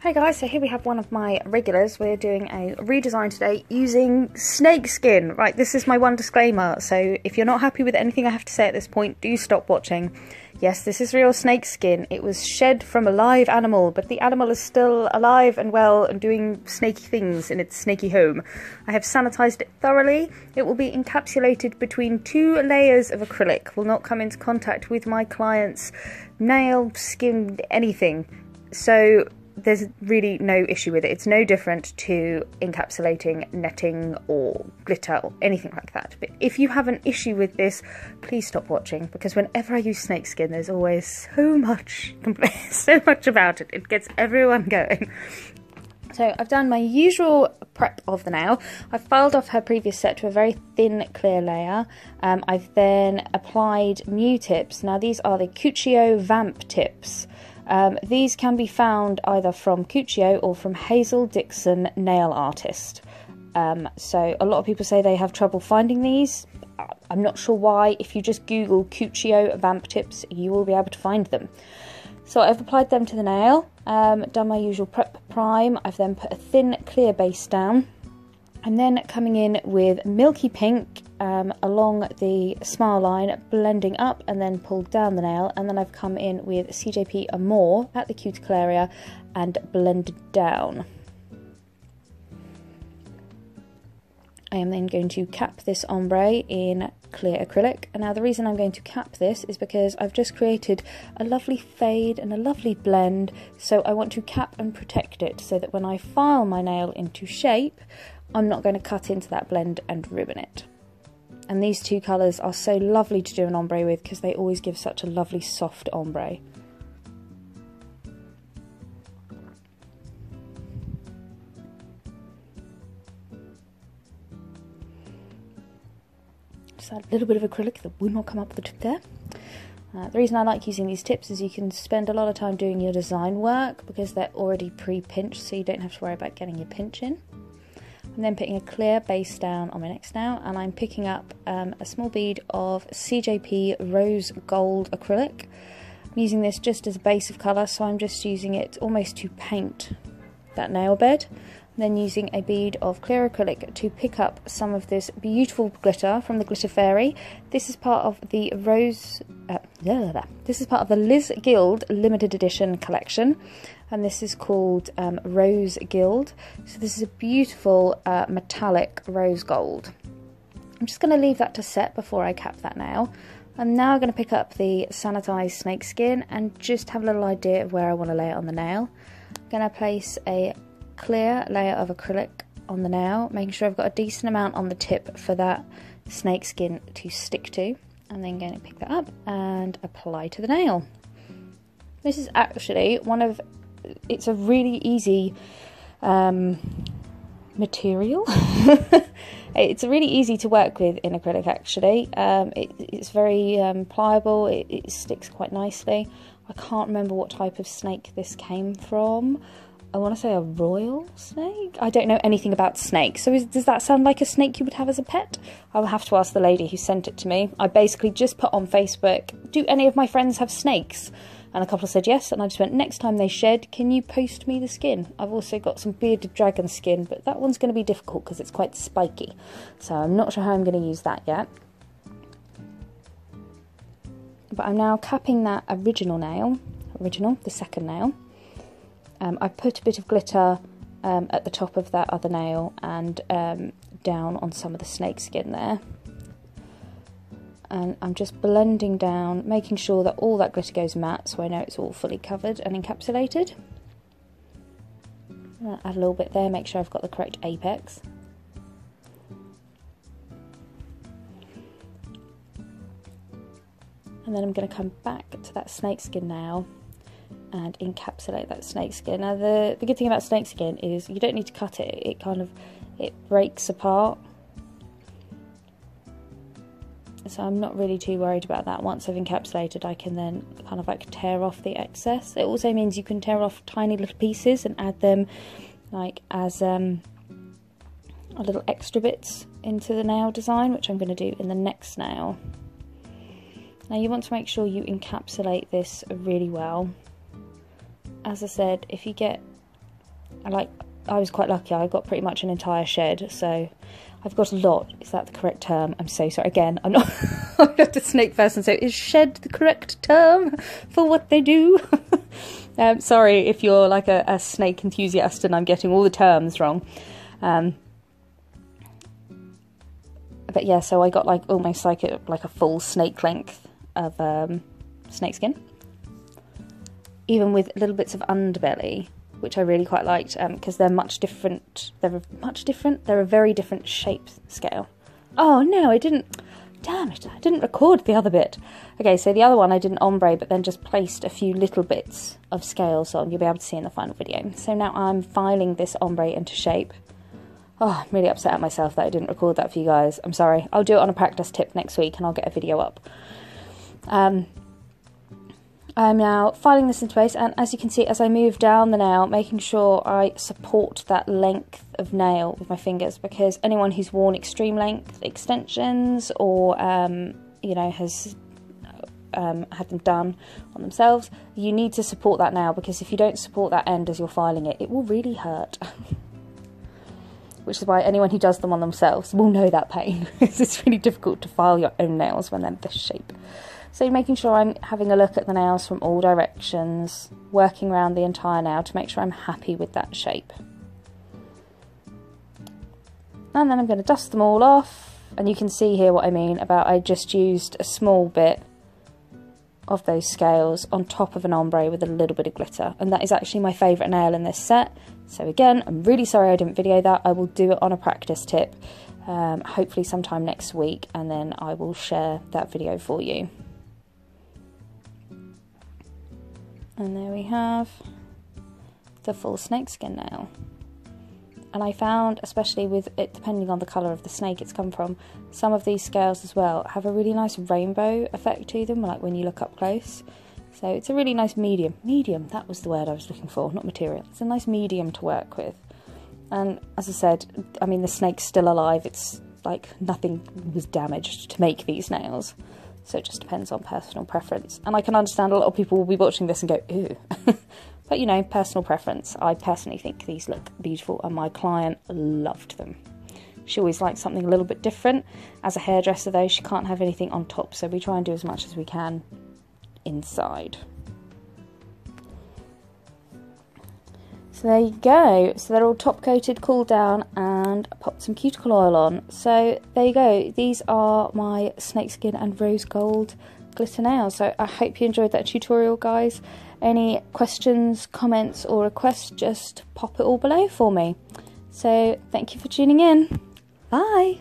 Hey guys, so here we have one of my regulars. We're doing a redesign today using snake skin. Right, this is my one disclaimer, so if you're not happy with anything I have to say at this point, do stop watching. Yes, this is real snake skin. It was shed from a live animal, but the animal is still alive and well and doing snaky things in its snaky home. I have sanitized it thoroughly. It will be encapsulated between 2 layers of acrylic. Will not come into contact with my client's nail, skin, anything. So there's really no issue with it. It's no different to encapsulating netting or glitter or anything like that. But if you have an issue with this, please stop watching, because whenever I use snake skin, there's always so much about it. It gets everyone going. So I've done my usual prep of the nail. I've filed off her previous set to a very thin clear layer. I've then applied new tips. Now these are the Cuccio Vamp tips. These can be found either from Cuccio or from Hazel Dixon Nail Artist. So a lot of people say they have trouble finding these. I'm not sure why. If you just Google Cuccio Vamp tips, you will be able to find them. So I've applied them to the nail, done my usual prep prime. I've then put a thin clear base down. I'm then coming in with Milky Pink along the smile line, blending up and then pulled down the nail, and then I've come in with CJP Amor at the cuticle area and blended down. I am then going to cap this ombre in clear acrylic, and now the reason I'm going to cap this is because I've just created a lovely fade and a lovely blend, so I want to cap and protect it so that when I file my nail into shape, I'm not going to cut into that blend and ruin it. And these two colours are so lovely to do an ombre with because they always give such a lovely soft ombre. Just add a little bit of acrylic that will not come up the tip there. The reason I like using these tips is you can spend a lot of time doing your design work because they're already pre-pinched, so you don't have to worry about getting your pinch in. I'm then putting a clear base down on my next nail, and I'm picking up a small bead of CJP Rose Gold acrylic. I'm using this just as a base of colour, so I'm just using it almost to paint that nail bed. I'm then using a bead of clear acrylic to pick up some of this beautiful glitter from the Glitter Fairy. This is part of the This is part of the Liz Guild limited edition collection, and this is called Rose Guild. So this is a beautiful metallic rose gold. I'm just going to leave that to set before I cap that nail. I'm now going to pick up the sanitized snake skin and just have a little idea of where I want to lay it on the nail. I'm going to place a clear layer of acrylic on the nail, making sure I've got a decent amount on the tip for that snake skin to stick to. I'm then going to pick that up and apply to the nail. This is actually it's a really easy material. It's really easy to work with in acrylic actually. It's very pliable, it sticks quite nicely. I can't remember what type of snake this came from. I want to say a royal snake? I don't know anything about snakes, so does that sound like a snake you would have as a pet? I will have to ask the lady who sent it to me. I basically just put on Facebook, do any of my friends have snakes? And a couple said yes, and I just went, next time they shed, can you post me the skin? I've also got some bearded dragon skin, but that one's going to be difficult because it's quite spiky. So I'm not sure how I'm going to use that yet. But I'm now capping that the second nail. I put a bit of glitter at the top of that other nail and down on some of the snake skin there. And I'm just blending down, making sure that all that glitter goes matte so I know it's all fully covered and encapsulated. I'll add a little bit there, make sure I've got the correct apex. And then I'm going to come back to that snakeskin nail and encapsulate that snakeskin. Now the good thing about snakeskin is you don't need to cut it, it breaks apart. So I'm not really too worried about that. Once I've encapsulated, I can then kind of like tear off the excess. It also means you can tear off tiny little pieces and add them like as a little extra bits into the nail design, which I'm going to do in the next nail. Now you want to make sure you encapsulate this really well. As I said, if you get I was quite lucky. I got pretty much an entire shed, so I've got a lot. Is that the correct term? I'm so sorry. Again, I'm not I'm not a snake person, so is shed the correct term for what they do? Sorry if you're like a snake enthusiast and I'm getting all the terms wrong. But yeah, so I got like almost like a full snake length of snake skin, even with little bits of underbelly, which I really quite liked, because they're much different. They're a very different shape scale. Oh no, I didn't. Damn it, I didn't record the other bit. Okay, so the other one I did an ombre, but then just placed a few little bits of scales on. You'll be able to see in the final video. So now I'm filing this ombre into shape. Oh, I'm really upset at myself that I didn't record that for you guys. I'm sorry. I'll do it on a practice tip next week and I'll get a video up. I'm now filing this into place, and as you can see, as I move down the nail, making sure I support that length of nail with my fingers, because anyone who's worn extreme length extensions or, you know, has had them done on themselves, you need to support that nail, because if you don't support that end as you're filing it, it will really hurt. Which is why anyone who does them on themselves will know that pain, because it's really difficult to file your own nails when they're this shape. So making sure I'm having a look at the nails from all directions, working around the entire nail to make sure I'm happy with that shape. And then I'm going to dust them all off, and you can see here what I mean about I just used a small bit of those scales on top of an ombre with a little bit of glitter, and that is actually my favourite nail in this set. So again, I'm really sorry I didn't video that. I will do it on a practice tip, hopefully sometime next week, and then I will share that video for you. And there we have the full snakeskin nail. And I found, especially with it depending on the colour of the snake it's come from, some of these scales as well have a really nice rainbow effect to them, like when you look up close. So it's a really nice medium. Medium, that was the word I was looking for, not material. It's a nice medium to work with. And as I said, I mean, the snake's still alive. It's like nothing was damaged to make these nails. So it just depends on personal preference. And I can understand a lot of people will be watching this and go, ew. But you know, personal preference. I personally think these look beautiful, and my client loved them. She always likes something a little bit different. As a hairdresser though, she can't have anything on top, so we try and do as much as we can inside. So there you go. So they're all top coated, cooled down, and I popped some cuticle oil on. So there you go. These are my snakeskin and rose gold glitter nails. So I hope you enjoyed that tutorial, guys. Any questions, comments or requests, just pop it all below for me. So thank you for tuning in. Bye.